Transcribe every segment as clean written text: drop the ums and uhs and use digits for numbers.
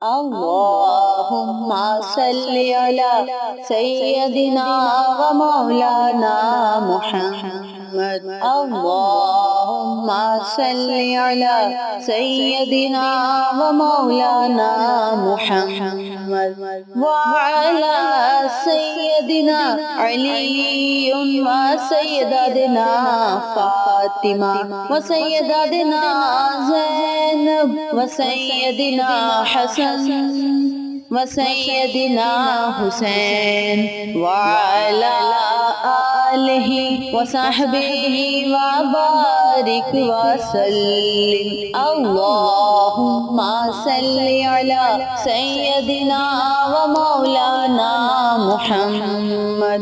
اللهم صل على سيدنا ومولانا محمد اللهم صل على سيدنا ومولانا محمد وعلى سيدنا علي وسيدنا فاطمة وسيدنا زينب وسيدنا حسن وسيدنا حسين وعلى آله وصحبه وبارك وسلم اللهم صل على سيدنا ومولانا محمد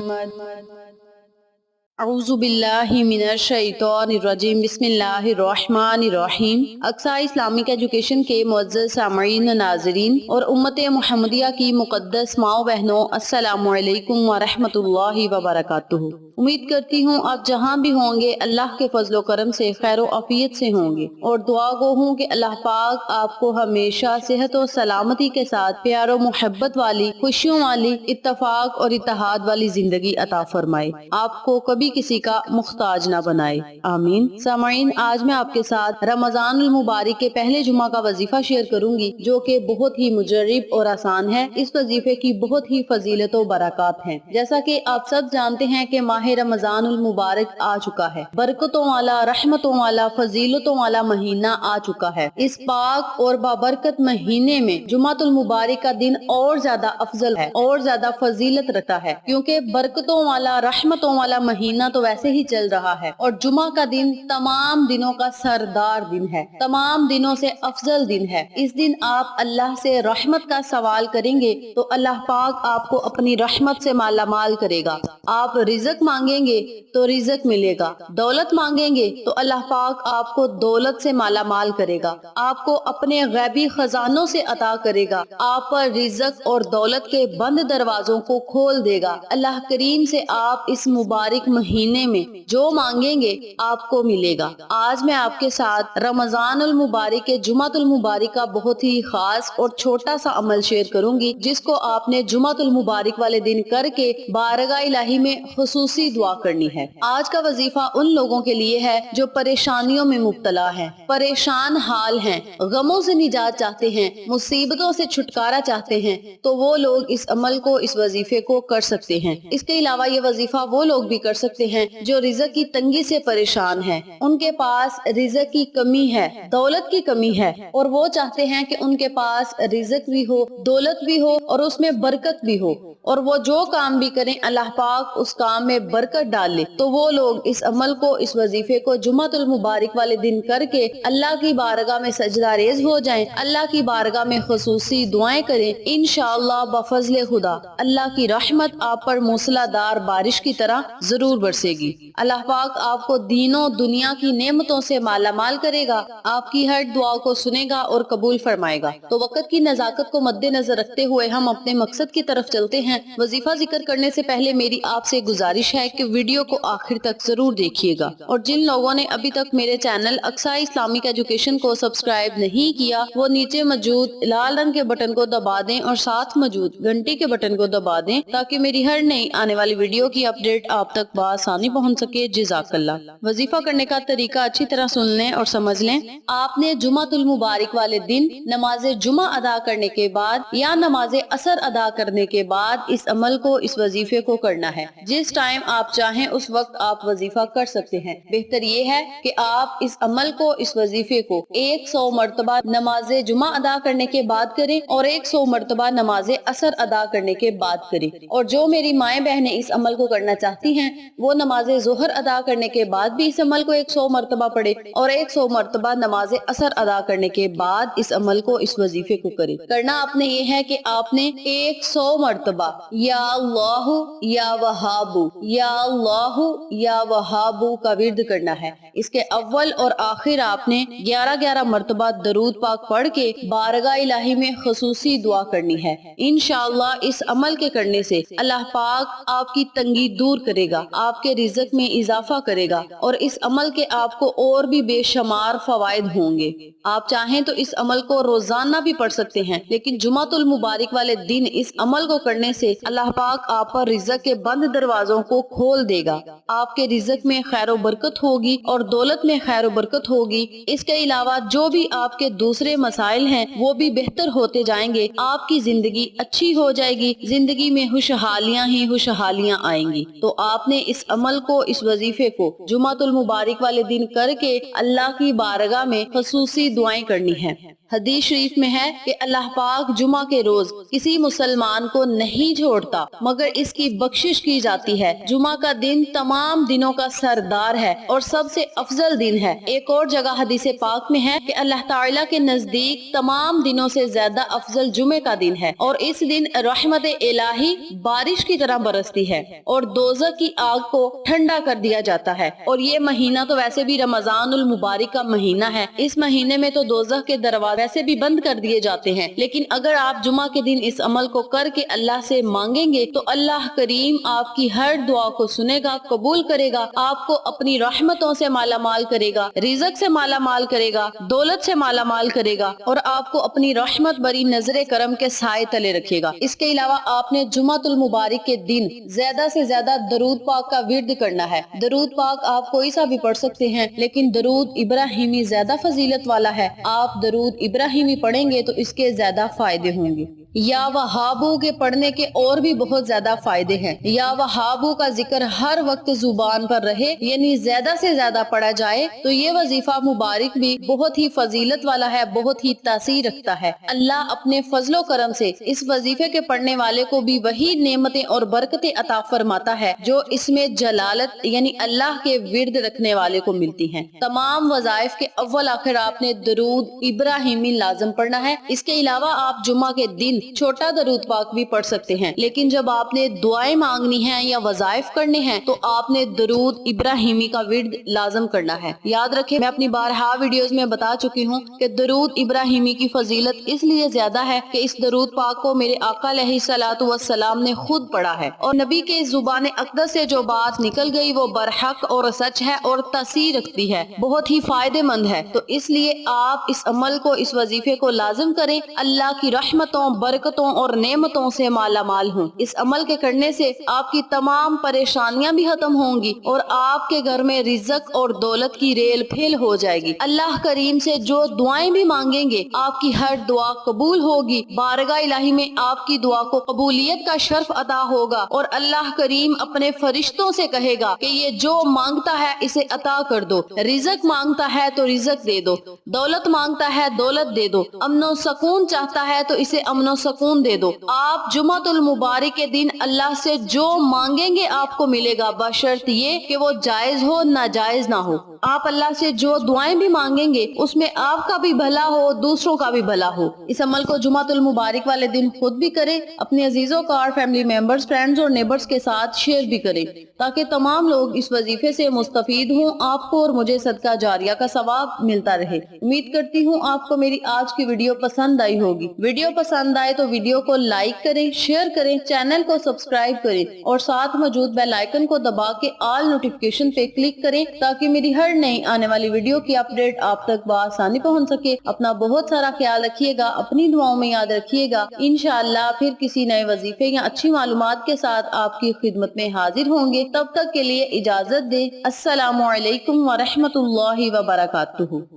اعوذ باللہ من الشیطان الرجیم بسم اللہ الرحمن الرحیم اقصی اسلامک ایجوکیشن کے معزز سامعین و ناظرین اور امت محمدیہ کی مقدس ماں و بہنوں، السلام علیکم ورحمۃ اللہ وبرکاتہ۔ امید کرتی ہوں آپ جہاں بھی ہوں گے اللہ کے فضل و کرم سے خیر و عافیت سے ہوں گے، اور دعا گو ہوں کہ اللہ پاک آپ کو ہمیشہ صحت و سلامتی کے ساتھ پیار و محبت والی، خوشیوں والی، اتفاق اور اتحاد والی زندگی عطا فرمائے، آپ کو کبھی کسی کا محتاج نہ بنائے، آمین۔ سامعین، آج میں آپ کے ساتھ رمضان المبارک کے پہلے جمعہ کا وظیفہ شیئر کروں گی، جو کہ بہت ہی مجرب اور آسان ہے۔ اس وظیفے کی بہت ہی فضیلت و برکات ہیں۔ جیسا کہ آپ سب جانتے ہیں کہ ماہ رمضان المبارک آ چکا ہے، برکتوں والا، رحمتوں والا، فضیلتوں والا مہینہ آ چکا ہے۔ اس پاک اور بابرکت مہینے میں جمعۃ المبارک کا دن اور زیادہ افضل ہے، اور زیادہ فضیلت رکھتا ہے، کیونکہ برکتوں والا، رحمتوں والا مہینہ تو ویسے ہی چل رہا ہے، اور جمعہ کا دن تمام دنوں کا سردار دن ہے، تمام دنوں سے افضل دن ہے۔ اس دن آپ اللہ سے رحمت کا سوال کریں گے تو اللہ پاک آپ کو اپنی رحمت سے مالا مال کرے گا۔ آپ رزق مانگیں گے تو رزق ملے گا، دولت مانگیں گے تو اللہ پاک آپ کو دولت سے مالا مال کرے گا، آپ کو اپنے غیبی خزانوں سے عطا کرے گا، آپ پر رزق اور دولت کے بند دروازوں کو کھول دے گا۔ اللہ کریم سے آپ اس مبارک مہینے میں جو مانگیں گے آپ کو ملے گا۔ آج میں آپ کے ساتھ رمضان المبارک کے جمعۃ المبارک کا بہت ہی خاص اور چھوٹا سا عمل شیئر کروں گی، جس کو آپ نے جمعۃ المبارک والے دن کر کے بارگاہ الہی میں خصوصی دعا کرنی ہے۔ آج کا وظیفہ ان لوگوں کے لیے ہے جو پریشانیوں میں مبتلا ہیں، پریشان حال ہیں، غموں سے نجات چاہتے ہیں، مصیبتوں سے چھٹکارا چاہتے ہیں، تو وہ لوگ اس عمل کو، اس وظیفے کو کر سکتے ہیں۔ اس کے علاوہ یہ وظیفہ وہ لوگ بھی کر سکتے ہیں جو رزق کی تنگی سے پریشان ہیں، ان کے پاس رزق کی کمی ہے، دولت کی کمی ہے، اور وہ چاہتے ہیں کہ ان کے پاس رزق بھی ہو، دولت بھی ہو، اور اس میں برکت بھی ہو، اور وہ جو کام بھی کریں اللہ پاک اس کام میں برکت ڈال لے، تو وہ لوگ اس عمل کو، اس وظیفے کو جمعۃ المبارک والے دن کر کے اللہ کی بارگاہ میں سجدہ ریز ہو جائیں، اللہ کی بارگاہ میں خصوصی دعائیں کریں۔ انشاءاللہ بفضل خدا اللہ کی رحمت آپ پر موسلا دھار بارش کی طرح ضرور برسے گی۔ اللہ پاک آپ کو دین و دنیا کی نعمتوں سے مالا مال کرے گا، آپ کی ہر دعا کو سنے گا اور قبول فرمائے گا۔ تو وقت کی نزاکت کو مد نظر رکھتے ہوئے ہم اپنے مقصد کی طرف چلتے ہیں۔ وظیفہ ذکر کرنے سے پہلے میری آپ سے گزارش ہے کہ ویڈیو کو آخر تک ضرور دیکھیے گا، اور جن لوگوں نے ابھی تک میرے چینل اقصی اسلامک ایجوکیشن کو سبسکرائب نہیں کیا، وہ نیچے موجود لال رنگ کے بٹن کو دبا دیں اور ساتھ موجود گھنٹی کے بٹن کو دبا دیں، تاکہ میری ہر نئی آنے والی ویڈیو کی اپڈیٹ آپ تک بآسانی پہنچ سکے۔ جزاک اللہ۔ وظیفہ کرنے کا طریقہ اچھی طرح سن لیں اور سمجھ لیں۔ آپ نے جمعۃ المبارک والے دن نماز جمعہ ادا کرنے کے بعد یا نماز عصر ادا کرنے کے بعد اس عمل کو، اس وظیفے کو کرنا ہے۔ جس ٹائم آپ چاہیں اس وقت آپ وظیفہ کر سکتے ہیں۔ بہتر یہ ہے کہ آپ اس عمل کو، اس وظیفے کو 100 مرتبہ نماز جمعہ ادا کرنے کے بعد کریں اور 100 مرتبہ نماز عصر ادا کرنے کے بعد کریں۔ اور جو میری مائیں بہنیں اس عمل کو کرنا چاہتی ہیں وہ نماز ظہر ادا کرنے کے بعد بھی اس عمل کو 100 مرتبہ پڑھے، اور 100 مرتبہ نماز عصر ادا کرنے کے بعد اس عمل کو، اس وظیفے کو کرے۔ کرنا آپ نے یہ ہے کہ آپ نے 100 مرتبہ یا اللہ یا وہاب، یا اللہ یا وہاب کا ورد کرنا ہے۔ اس کے اول اور آخر آپ نے 11 مرتبہ درود پاک پڑھ کے بارگاہ الہی میں خصوصی دعا کرنی ہے۔ انشاءاللہ اس عمل کے کرنے سے اللہ پاک آپ کی تنگی دور کرے گا، آپ کے رزق میں اضافہ کرے گا اور اس عمل کے آپ کو اور بھی بے شمار فوائد ہوں گے۔ آپ چاہیں تو اس عمل کو روزانہ بھی پڑھ سکتے ہیں، لیکن جمعۃ المبارک والے دن اس عمل کو کرنے سے اللہ پاک آپ پر رزق کے بند دروازوں کو کھول دے گا۔ آپ کے رزق میں خیر و برکت ہوگی اور دولت میں خیر و برکت ہوگی۔ اس کے علاوہ جو بھی آپ کے دوسرے مسائل ہیں وہ بھی بہتر ہوتے جائیں گے، آپ کی زندگی اچھی ہو جائے گی، زندگی میں خوشحالیاں ہی خوشحالیاں آئیں گی۔ تو آپ نے اس عمل کو، اس وظیفے کو جمعۃ المبارک والے دن کر کے اللہ کی بارگاہ میں خصوصی دعائیں کرنی ہیں۔ حدیث شریف میں ہے کہ اللہ پاک جمعہ کے روز کسی مسلمان کو نہیں چھوڑتا مگر اس کی بخشش کی جاتی ہے۔ جمعہ کا دن تمام دنوں کا سردار ہے اور سب سے افضل دن ہے۔ ایک اور جگہ حدیث پاک میں ہے کہ اللہ تعالیٰ کے نزدیک تمام دنوں سے زیادہ افضل جمعہ کا دن ہے اور اس دن رحمت الہی بارش کی طرح برستی ہے اور دوزخ کی آگ کو ٹھنڈا کر دیا جاتا ہے۔ اور یہ مہینہ تو ویسے بھی رمضان المبارک کا مہینہ ہے، اس مہینے میں تو دوزخ کے دروازے ویسے بھی بند کر دیے جاتے ہیں، لیکن اگر آپ جمعہ کے دن اس عمل کو کر کے اللہ سے مانگیں گے تو اللہ کریم آپ کی ہر دعا کو سنے گا، قبول کرے گا، آپ کو اپنی رحمتوں سے مالا مال کرے گا، رزق سے مالا مال کرے گا، دولت سے مالا مال کرے گا اور آپ کو اپنی رحمت بری نظر کرم کے سائے تلے رکھے گا۔ اس کے علاوہ آپ نے جمعۃ المبارک کے دن زیادہ سے زیادہ درود پاک کا ورد کرنا ہے۔ درود پاک آپ کوئی سا بھی پڑھ سکتے ہیں، لیکن درود ابراہیمی زیادہ فضیلت والا ہے۔ آپ درود ابراہیمی پڑھیں گے تو اس کے زیادہ فائدے ہوں گے۔ یا وہابو کے پڑھنے کے اور بھی بہت زیادہ فائدے ہیں۔ یا وہابو کا ذکر ہر وقت زبان پر رہے، یعنی زیادہ سے زیادہ پڑھا جائے تو یہ وظیفہ مبارک بھی بہت ہی فضیلت والا ہے، بہت ہی تاثیر رکھتا ہے۔ اللہ اپنے فضل و کرم سے اس وظیفے کے پڑھنے والے کو بھی وہی نعمتیں اور برکتیں عطا فرماتا ہے جو اس میں جلالت یعنی اللہ کے ورد رکھنے والے کو ملتی ہیں۔ تمام وظائف کے اول آخر آپ نے درود ابراہیمی لازم پڑھنا ہے۔ اس کے علاوہ آپ جمعہ کے دن چھوٹا درود پاک بھی پڑھ سکتے ہیں، لیکن جب آپ نے دعائیں مانگنی ہیں یا وظائف کرنے ہیں تو آپ نے درود ابراہیمی کا ورد لازم کرنا ہے۔ یاد رکھیں، میں اپنی بارہا ویڈیوز میں بتا چکی ہوں کہ درود ابراہیمی کی فضیلت اس لیے زیادہ ہے کہ اس درود پاک کو میرے آقا علیہ الصلوۃ والسلام نے خود پڑھا ہے اور نبی کے زبان اقدس سے جو بات نکل گئی وہ برحق اور سچ ہے اور تاثیر رکھتی ہے، بہت ہی فائدے مند ہے۔ تو اس لیے آپ اس عمل کو، اس وظیفے کو لازم کریں، اللہ کی رحمتوں، برکتوں اور نعمتوں سے مالا مال ہوں۔ اس عمل کے کرنے سے آپ کی تمام پریشانیاں بھی ختم ہوں گی اور آپ کے گھر میں رزق اور دولت کی ریل پھیل ہو جائے گی۔ اللہ کریم سے جو دعائیں بھی مانگیں گے آپ کی ہر دعا قبول ہوگی، بارگاہ الہی میں آپ کی دعا کو قبولیت کا شرف عطا ہوگا اور اللہ کریم اپنے فرشتوں سے کہے گا کہ یہ جو مانگتا ہے اسے عطا کر دو، رزق مانگتا ہے تو رزق دے دو، دولت مانگتا ہے دولت دے دو، امن و سکون چاہتا ہے تو اسے امن و سکون دے دو۔ آپ جمعۃ المبارک کے دن اللہ سے جو مانگیں گے آپ کو ملے گا، بشرط یہ کہ وہ جائز ہو، ناجائز نہ ہو۔ آپ اللہ سے جو دعائیں بھی مانگیں گے اس میں آپ کا بھی بھلا ہو، دوسروں کا بھی بھلا ہو۔ اس عمل کو جمعۃ المبارک والے دن خود بھی کریں، اپنے عزیزوں کا اور فیملی ممبرز، فرینڈز اور نیبرز کے ساتھ شیئر بھی کریں تاکہ تمام لوگ اس وظیفے سے مستفید ہوں، آپ کو اور مجھے صدقہ جاریہ کا ثواب ملتا رہے۔ امید کرتی ہوں آپ کو میری آج کی ویڈیو پسند آئی ہوگی۔ ویڈیو پسند آئے تو ویڈیو کو لائک کریں، شیئر کریں، چینل کو سبسکرائب کریں اور ساتھ موجود بیل آئیکن کو دبا کے آل نوٹیفیکیشن پہ کلک کریں تاکہ میری ہر نئی آنے والی ویڈیو کی اپڈیٹ آپ تک بآسانی پہنچ سکے۔ اپنا بہت سارا خیال رکھیے گا، اپنی دعاؤں میں یاد رکھیے گا۔ انشاءاللہ پھر کسی نئے وظیفے یا اچھی معلومات کے ساتھ آپ کی خدمت میں حاضر ہوں گے۔ تب تک کے لیے اجازت دیں۔ السلام علیکم ورحمۃ اللہ وبرکاتہ۔